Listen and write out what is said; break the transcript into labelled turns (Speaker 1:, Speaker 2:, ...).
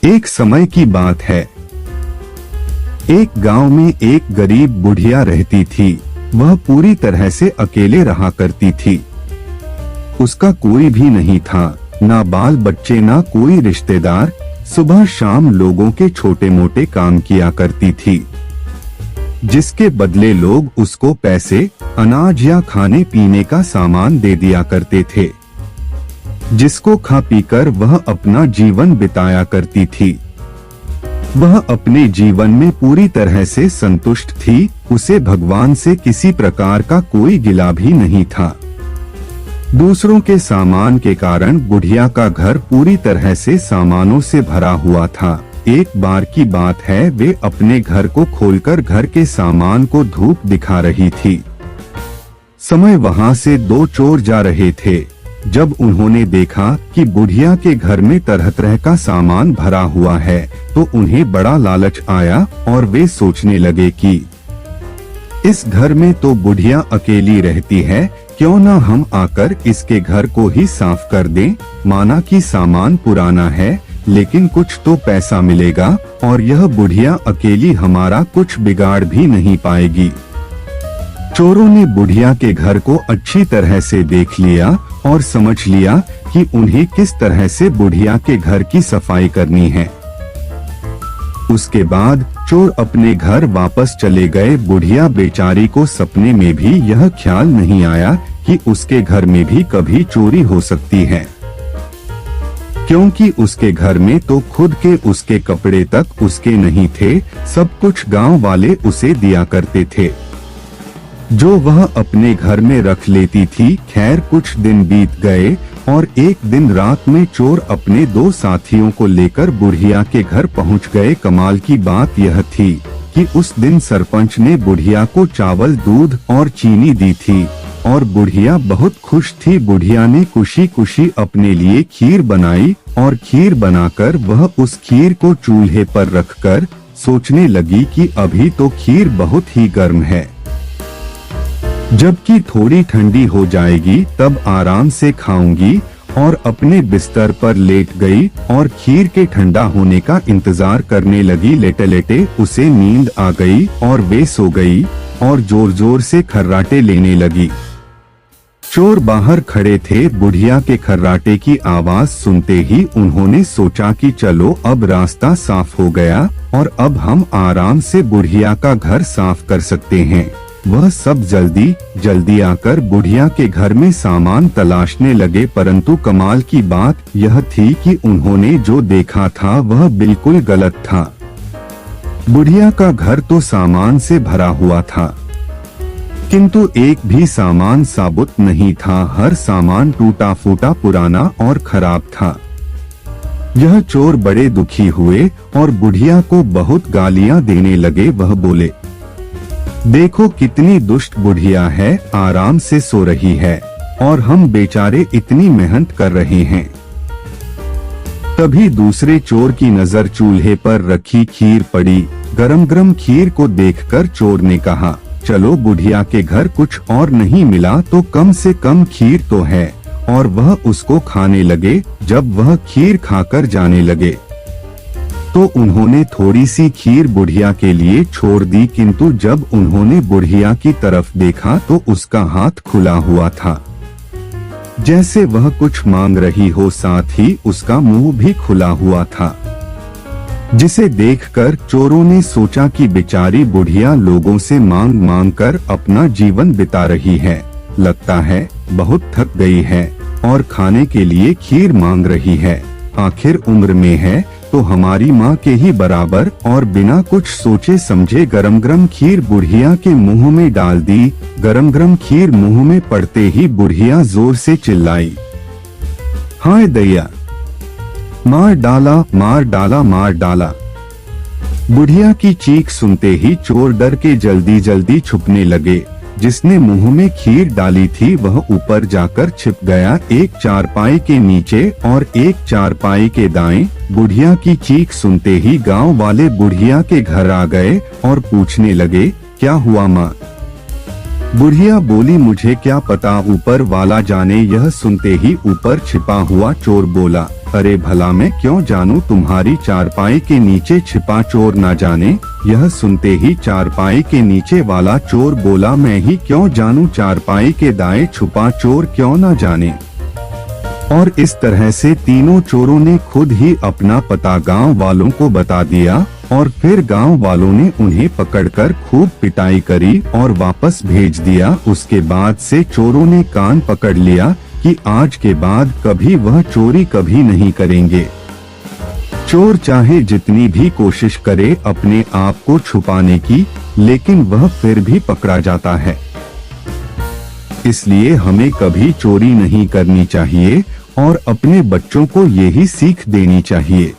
Speaker 1: एक समय की बात है। एक गांव में एक गरीब बुढ़िया रहती थी। वह पूरी तरह से अकेले रहा करती थी। उसका कोई भी नहीं था, ना बाल बच्चे, ना कोई रिश्तेदार। सुबह शाम लोगों के छोटे मोटे काम किया करती थी, जिसके बदले लोग उसको पैसे, अनाज या खाने पीने का सामान दे दिया करते थे, जिसको खा पीकर वह अपना जीवन बिताया करती थी। वह अपने जीवन में पूरी तरह से संतुष्ट थी। उसे भगवान से किसी प्रकार का कोई गिला भी नहीं था। दूसरों के सामान के कारण बुढ़िया का घर पूरी तरह से सामानों से भरा हुआ था। एक बार की बात है, वे अपने घर को खोलकर घर के सामान को धूप दिखा रही थी। समय वहां से दो चोर जा रहे थे। जब उन्होंने देखा कि बुढ़िया के घर में तरह तरह का सामान भरा हुआ है, तो उन्हें बड़ा लालच आया और वे सोचने लगे कि इस घर में तो बुढ़िया अकेली रहती है, क्यों ना हम आकर इसके घर को ही साफ कर दें। माना कि सामान पुराना है, लेकिन कुछ तो पैसा मिलेगा और यह बुढ़िया अकेली हमारा कुछ बिगाड़ भी नहीं पाएगी। चोरों ने बुढ़िया के घर को अच्छी तरह से देख लिया और समझ लिया कि उन्हें किस तरह से बुढ़िया के घर की सफाई करनी है। उसके बाद चोर अपने घर वापस चले गए। बुढ़िया बेचारी को सपने में भी यह ख्याल नहीं आया कि उसके घर में भी कभी चोरी हो सकती है, क्योंकि उसके घर में तो खुद के उसके कपड़े तक उसके नहीं थे। सब कुछ गांव वाले उसे दिया करते थे, जो वह अपने घर में रख लेती थी। खैर, कुछ दिन बीत गए और एक दिन रात में चोर अपने दो साथियों को लेकर बुढ़िया के घर पहुंच गए। कमाल की बात यह थी कि उस दिन सरपंच ने बुढ़िया को चावल, दूध और चीनी दी थी और बुढ़िया बहुत खुश थी। बुढ़िया ने खुशी खुशी अपने लिए खीर बनाई और खीर बनाकर वह उस खीर को चूल्हे पर रखकर सोचने लगी कि अभी तो खीर बहुत ही गर्म है, जबकि थोड़ी ठंडी हो जाएगी तब आराम से खाऊंगी। और अपने बिस्तर पर लेट गई और खीर के ठंडा होने का इंतजार करने लगी। लेटे लेटे उसे नींद आ गई और वे सो गई और जोर जोर से खर्राटे लेने लगी। चोर बाहर खड़े थे। बुढ़िया के खर्राटे की आवाज सुनते ही उन्होंने सोचा कि चलो अब रास्ता साफ हो गया और अब हम आराम से बुढ़िया का घर साफ कर सकते हैं। वह सब जल्दी जल्दी आकर बुढ़िया के घर में सामान तलाशने लगे, परंतु कमाल की बात यह थी कि उन्होंने जो देखा था वह बिल्कुल गलत था। बुढ़िया का घर तो सामान से भरा हुआ था, किंतु एक भी सामान साबुत नहीं था। हर सामान टूटा फूटा, पुराना और खराब था। यह चोर बड़े दुखी हुए और बुढ़िया को बहुत गालियां देने लगे। वह बोले, देखो कितनी दुष्ट बुढ़िया है, आराम से सो रही है और हम बेचारे इतनी मेहनत कर रहे हैं। तभी दूसरे चोर की नजर चूल्हे पर रखी खीर पड़ी। गरम गरम खीर को देखकर चोर ने कहा, चलो बुढ़िया के घर कुछ और नहीं मिला तो कम से कम खीर तो है, और वह उसको खाने लगे। जब वह खीर खाकर जाने लगे तो उन्होंने थोड़ी सी खीर बुढ़िया के लिए छोड़ दी, किंतु जब उन्होंने बुढ़िया की तरफ देखा तो उसका हाथ खुला हुआ था, जैसे वह कुछ मांग रही हो। साथ ही उसका मुंह भी खुला हुआ था, जिसे देखकर चोरों ने सोचा कि बेचारी बुढ़िया लोगों से मांग मांग कर अपना जीवन बिता रही है, लगता है बहुत थक गई है और खाने के लिए खीर मांग रही है। आखिर उम्र में है तो हमारी माँ के ही बराबर। और बिना कुछ सोचे समझे गरम गरम खीर बुढ़िया के मुंह में डाल दी। गरम गरम खीर मुंह में पड़ते ही बुढ़िया जोर से चिल्लाई, हाय दैया, मार डाला, मार डाला, मार डाला। बुढ़िया की चीख सुनते ही चोर डर के जल्दी जल्दी छुपने लगे। जिसने मुंह में खीर डाली थी वह ऊपर जाकर छिप गया, एक चारपाई के नीचे और एक चारपाई के दाएं। बुढ़िया की चीख सुनते ही गांव वाले बुढ़िया के घर आ गए और पूछने लगे, क्या हुआ माँ? बुढ़िया बोली, मुझे क्या पता, ऊपर वाला जाने। यह सुनते ही ऊपर छिपा हुआ चोर बोला, अरे भला मैं क्यों जानूं तुम्हारी चारपाई के नीचे छिपा चोर ना जाने। यह सुनते ही चारपाई के नीचे वाला चोर बोला, मैं ही क्यों जानूं चारपाई के दाएं छुपा चोर क्यों ना जाने। और इस तरह से तीनों चोरों ने खुद ही अपना पता गांव वालों को बता दिया और फिर गांव वालों ने उन्हें पकड़कर खूब पिटाई करी और वापस भेज दिया। उसके बाद से चोरों ने कान पकड़ लिया कि आज के बाद कभी वह चोरी कभी नहीं करेंगे। चोर चाहे जितनी भी कोशिश करे अपने आप को छुपाने की, लेकिन वह फिर भी पकड़ा जाता है। इसलिए हमें कभी चोरी नहीं करनी चाहिए और अपने बच्चों को यही सीख देनी चाहिए।